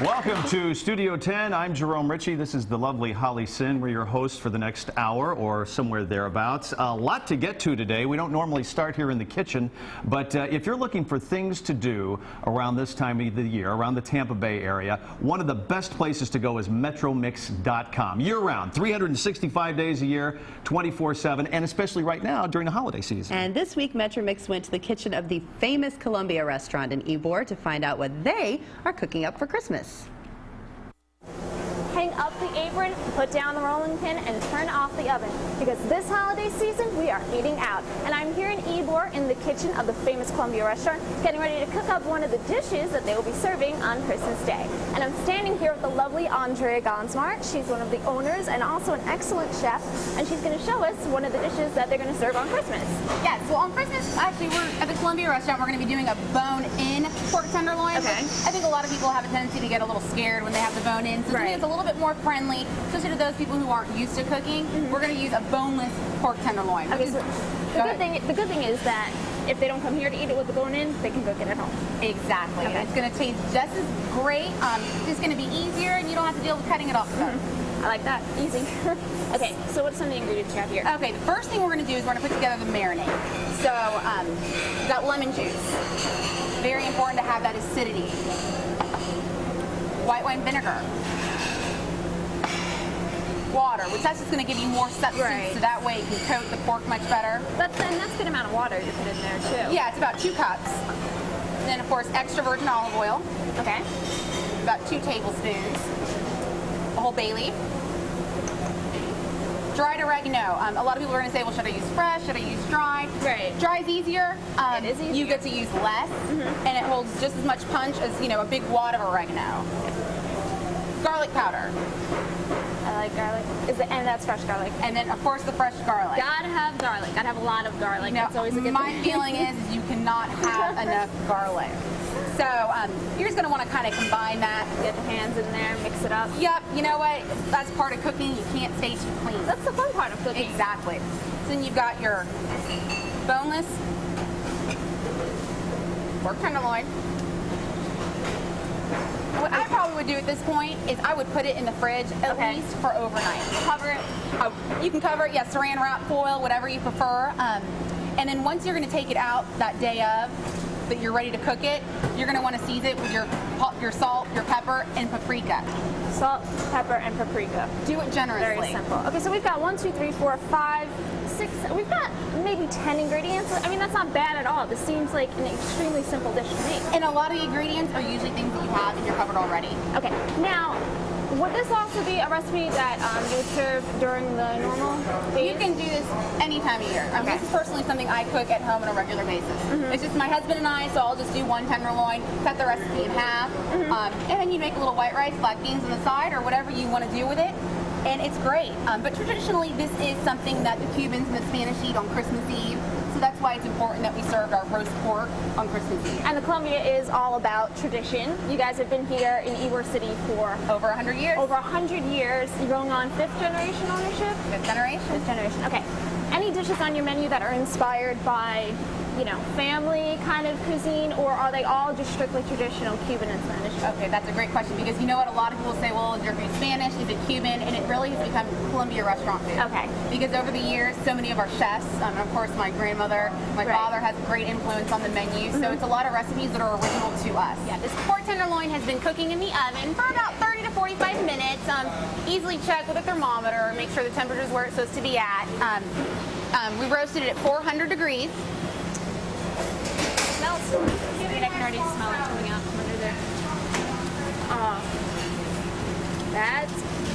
Welcome to Studio 10. I'm Jerome Ritchie. This is the lovely Holly Sin. We're your hosts for the next hour or somewhere thereabouts. A lot to get to today. We don't normally start here in the kitchen, but if you're looking for things to do around this time of the year, around the Tampa Bay area, one of the best places to go is metromix.com. Year-round, 365 days a year, 24/7, and especially right now during the holiday season. And this week, Metromix went to the kitchen of the famous Colombia Restaurant in Ybor to find out what they are cooking up for Christmas. Hang up the apron, put down the rolling pin, and turn off the oven, because this holiday season we are eating out. And I'm here in Ybor in the kitchen of the famous Colombia Restaurant, getting ready to cook up one of the dishes that they will be serving on Christmas Day. And I'm standing here with the lovely Andrea Gonsmart. She's one of the owners and also an excellent chef, and she's going to show us one of the dishes that they're going to serve on Christmas. Yes, well on Christmas, actually we're at the Colombia Restaurant, we're going to be doing a bone-in pork tenderloin. Okay. I think a lot of people have a tendency to get a little scared when they have the bone-in, so Right. it's a little bit more friendly, especially to those people who aren't used to cooking. We're going to use a boneless pork tenderloin. Okay, so the good thing is that if they don't come here to eat it with the bone-in, they can cook it at home. Exactly. Okay. It's going to taste just as great. It's going to be easier, and you don't have to deal with cutting it off. I like that. Easy. Okay, so what's some of the ingredients you have here? Okay, the first thing we're going to do is we're going to put together the marinade. So, we've got lemon juice. Very important to have that acidity. White wine vinegar. Water, which that's just going to give you more substance, Right. so that way it can coat the pork much better. That's a good amount of water to put in there, too. Yeah, it's about 2 cups. And then, of course, extra virgin olive oil. Okay. About 2 tablespoons. A whole bay leaf. Dried oregano. A lot of people are going to say, well, should I use fresh? Should I use dry? Right. Dry is easier. It is easier. You get to use less, and it holds just as much punch as, you know, a big wad of oregano. Garlic powder. I like garlic. And that's fresh garlic. And then, of course, the fresh garlic. Gotta have garlic. Gotta have a lot of garlic. Now, That's always a good my thing. feeling is you cannot have enough garlic. So you're just going to want to kind of combine that. Get the hands in there, mix it up. Yep, you know what? That's part of cooking. You can't stay too clean. That's the fun part of cooking. Exactly. So then you've got your boneless pork tenderloin. What I probably would do at this point is I would put it in the fridge at least for overnight. Cover it. You can cover it, yeah, saran wrap, foil, whatever you prefer. And then once you're going to take it out that day of, that you're ready to cook it, you're going to want to season it with your salt, your pepper, and paprika. Salt, pepper, and paprika. Do it generously. Very simple. Okay, so we've got 1, 2, 3, 4, 5, 6. We've got maybe 10 ingredients. I mean, that's not bad at all. This seems like an extremely simple dish to make. And a lot of the ingredients are usually things that you have in your cupboard already. Okay, now, would this also be a recipe that you would serve during the normal days? You can do this any time of year. Okay. This is personally something I cook at home on a regular basis. It's just my husband and I, so I'll just do 1 tenderloin, cut the recipe in half, and then you make a little white rice, black beans on the side, or whatever you want to do with it. And it's great. But traditionally, this is something that the Cubans and the Spanish eat on Christmas Eve. So that's why it's important that we served our roast pork on Christmas Eve. And the Colombia is all about tradition. You guys have been here in Ybor City for over 100 years. Over 100 years. You're going on 5th generation ownership? 5th generation. 5th generation. Okay. Any dishes on your menu that are inspired by, you know, family kind of cuisine, or are they all just strictly traditional Cuban and Spanish? Okay, that's a great question, because you know what, a lot of people say, well, is your food Spanish, is it Cuban? And it really has become Colombia restaurant food. Okay. Because over the years, so many of our chefs, and of course my grandmother, my father has a great influence on the menu, so it's a lot of recipes that are original to us. Yeah, this pork tenderloin has been cooking in the oven for about 30 to 45 minutes. Easily check with a thermometer, make sure the temperature is where it's supposed to be at. We roasted it at 400 degrees. Smells delicious. I mean, I can already smell it coming out from under there. That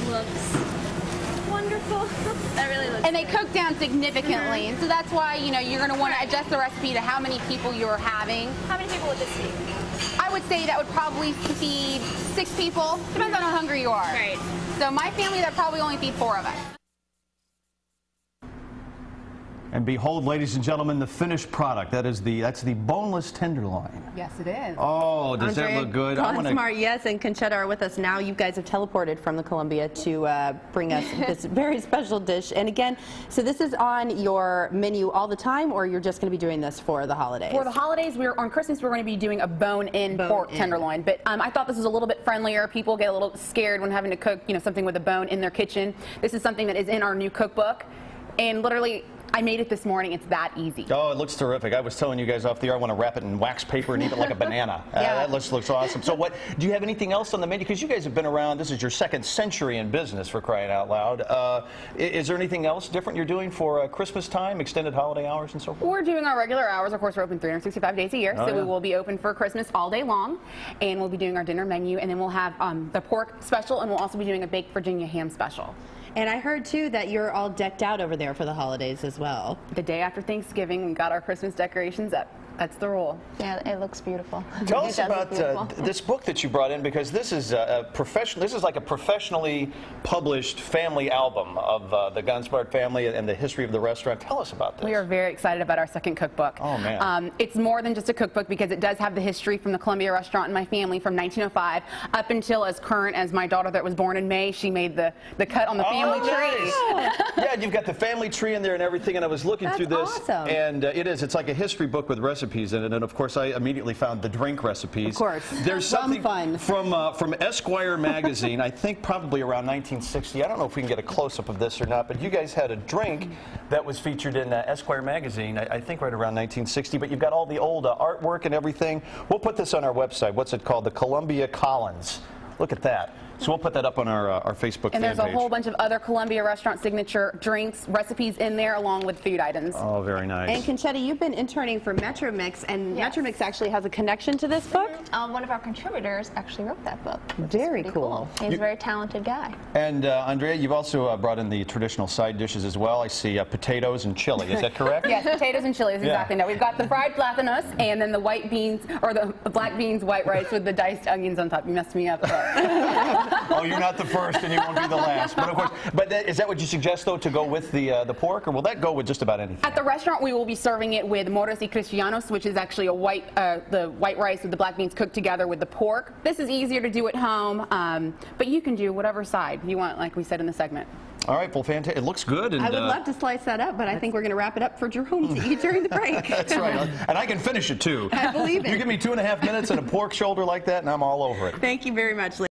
looks wonderful. That really looks And they cook down significantly, and so that's why, you know, you're going to want to adjust the recipe to how many people you're having. How many people would this feed? I would say that would probably feed 6 people. Depends on how hungry you are. Right. So my family, that probably only feed 4 of us. And behold, ladies and gentlemen, the finished product. That's the boneless tenderloin. Yes, it is. Oh, does that look good? Smart, yes, and Concetta are with us now. You guys have teleported from the Colombia to bring us this very special dish. And again, so this is on your menu all the time, or you're just going to be doing this for the holidays? For the holidays, on Christmas, we're going to be doing a bone-in pork tenderloin. But I thought this was a little bit friendlier. People get a little scared when having to cook, something with a bone in their kitchen. This is something that is in our new cookbook, and literally, I made it this morning. It's that easy. Oh, it looks terrific. I was telling you guys off the air, I want to wrap it in wax paper and eat it like a banana. That looks awesome. So do you have anything else on the menu? Because you guys have been around, this is your second century in business, for crying out loud. Is there anything else different you're doing for Christmas time, extended holiday hours and so forth? We're doing our regular hours. Of course, we're open 365 days a year, so we will be open for Christmas all day long. And we'll be doing our dinner menu, and then we'll have the pork special, and we'll also be doing a baked Virginia ham special. And I heard, too, that you're all decked out over there for the holidays as well. The day after Thanksgiving, we got our Christmas decorations up. That's the rule. Yeah, it looks beautiful. Tell us about this book that you brought in, because this is this is like a professionally published family album of the Gunspart family and the history of the restaurant. Tell us about this. We are very excited about our second cookbook. Oh, man. It's more than just a cookbook, because it does have the history from the Colombia Restaurant and my family from 1905 up until as current as my daughter that was born in May. She made the cut on the family tree. Yeah, you've got the family tree in there and everything, and I was looking through this. Awesome. And it's like a history book with recipes in it, and of course I immediately found the drink recipes. Of course. There's something fun. from Esquire magazine, I think probably around 1960. I don't know if we can get a close-up of this or not, but you guys had a drink that was featured in Esquire magazine, I think right around 1960, but you've got all the old artwork and everything. We'll put this on our website. What's it called? The Columbia Collins. Look at that. So we'll put that up on our Facebook and fan there's a page. whole bunch of other Colombia Restaurant signature drinks, recipes in there, along with food items. Oh, very nice. And Concetta, you've been interning for Metro Mix, and Metro Mix actually has a connection to this book? One of our contributors actually wrote that book. Very cool. He's a very talented guy. And Andrea, you've also brought in the traditional side dishes as well. I see potatoes and chili. Is that correct? Yes, potatoes and chili is exactly. No, we've got the fried platanos and then the white beans, or the black beans, white rice with the diced onions on top. You messed me up there. Oh, you're not the first, and you won't be the last. But of course, is that what you suggest though, to go with the pork, or will that go with just about anything? At the restaurant, we will be serving it with moros y cristianos, which is actually the white rice with the black beans cooked together with the pork. This is easier to do at home, but you can do whatever side you want, like we said in the segment. All right, well, fantastic. It looks good. And, I would love to slice that up, but I think we're going to wrap it up for Jerome to eat during the break. That's right. And I can finish it, too. I believe it. You give me 2.5 minutes and a pork shoulder like that, and I'm all over it. Thank you very much.